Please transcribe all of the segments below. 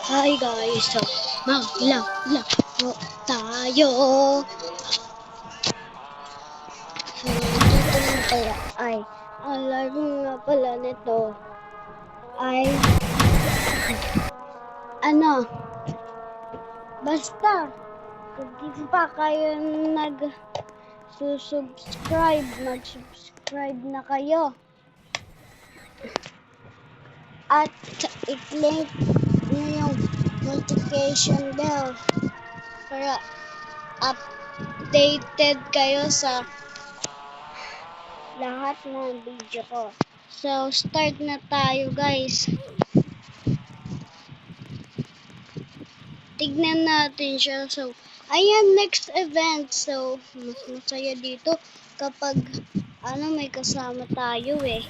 Hi guys, so maglaro tayo. So dito nga pala ay ang laro nga pala nito ay basta kung di pa kayo mag-subscribe na kayo at i-click nyo yung notification bell para updated kayo sa lahat ng video ko. So start na tayo guys. Tignan natin siya. So ayan, next event. So mas masaya dito kapag may kasama tayo eh.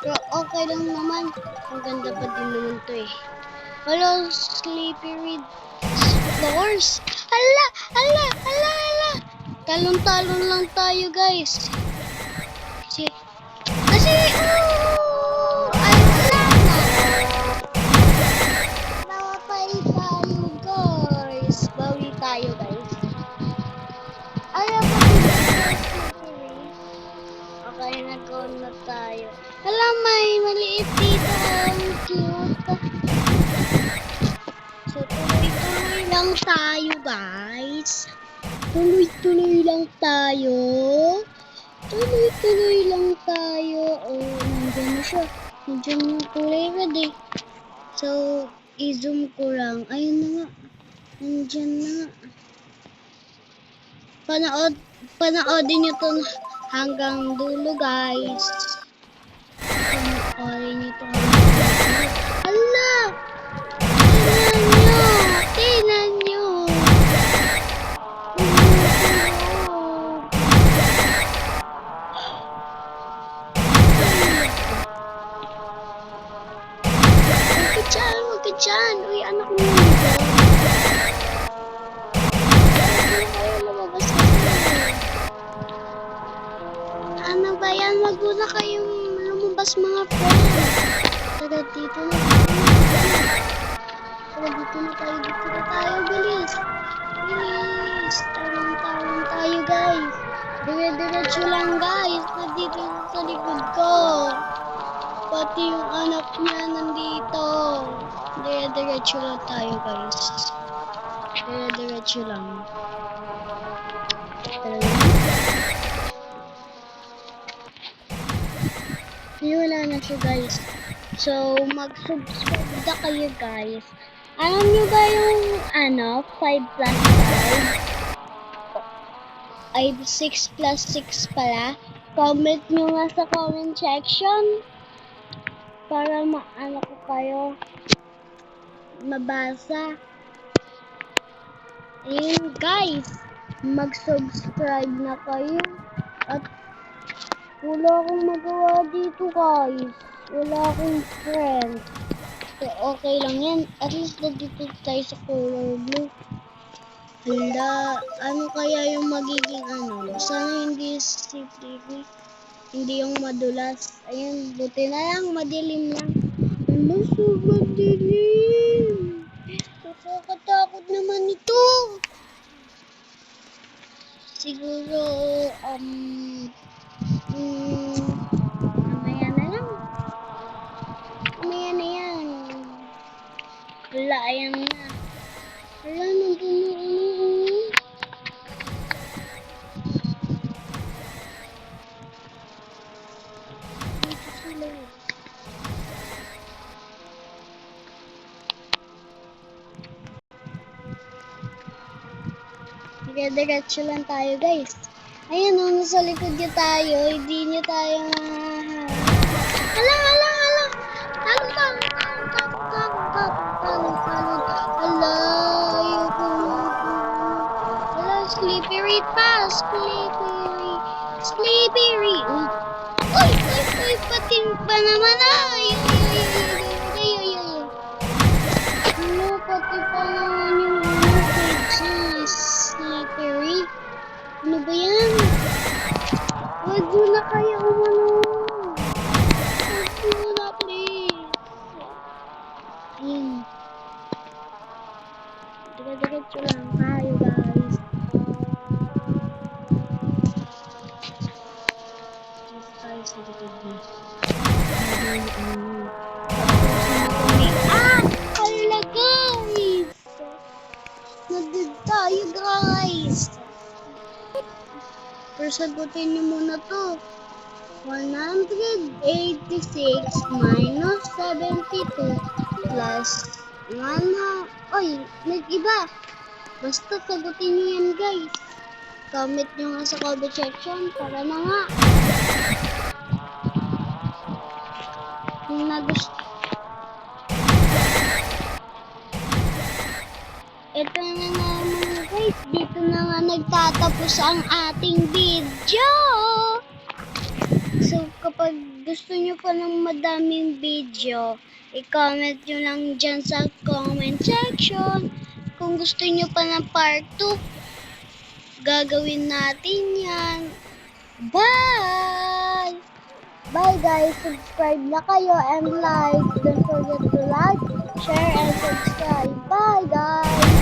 Pero okay lang naman. Ang ganda pa din naman to eh. Hello, Sleepy Reed Floors. Ala! Talon-talon lang tayo guys. Kasi nawapay tayo guys. Bawi tayo guys. Ayaw pa okay, nag-on na tayo. Hala, may maliit dito. Ang cute. So, tuloy-tuloy lang tayo, guys. Tuloy-tuloy lang tayo. Oh, nandiyan na siya. Nandiyan yung kulay red eh. So, i-zoom ko lang. Ayun na nga. Nandiyan na nga. Panoodin nyo to hanggang dulo, guys. Panoorin nyo to hanggang dulo. Hala! Tingnan nyo! Huwag ka dyan! Uy, anak mo nito. Ano ba yan? Wag na kayong lumabas mga friends. Tara dito na. Dito na tayo. Bilis. Tarong tayo guys. Dire-diretso lang guys. Nandito sa likod ko. Pati yung anak niya nandito. Dire-diretso lang tayo guys. Dire-diretso lang. Wala na siya guys. So, mag-subscribe na kayo guys. Alam nyo ba yung 5 plus 5? Ay, 6 plus 6 pala. Comment nyo nga sa comment section. Para ko kayo mabasa. Ayun guys. Mag-subscribe na kayo. At wala akong magawa dito guys. Wala akong friend. So okay lang yan. At least nandito tayo sa color blue. Hala, ano kaya yung magiging Sana hindi CCTV. Hindi yung madulas. Ayun, buti na lang, madilim lang. Hala, so madilim. Nakakatakot naman ito. Siguro, mamaya na lang. Mamaya na yan. Wala, ayan na. Wala, nandun na Dito sila. Diretso lang tayo guys. Ayan o, nasa likod nyo tayo. Hindi nyo tayo Hala! Ayoko. Hala, Sleepy Reed pa. Sleepy Reed. Uy, patin pa naman Ano, pati pa naman yung Sleepy Reed. Ano ba yan? Wag na kaya Pero sagutin niyo muna to. 186 minus 72 plus 100. Oy, nag-iba. Basta sagutin niyo yan, guys. Comment nyo nga sa comment section. Tara na nga. Kung nagustuhan. Ito na nga mga guys, dito na nga nagtatapos ang ating video. So kapag gusto nyo pa ng madaming video, i-comment nyo lang dyan sa comment section. Kung gusto nyo pa ng part 2, gagawin natin yan. Bye! Bye guys, subscribe na kayo and like. Don't forget to like, share, and subscribe. Bye guys!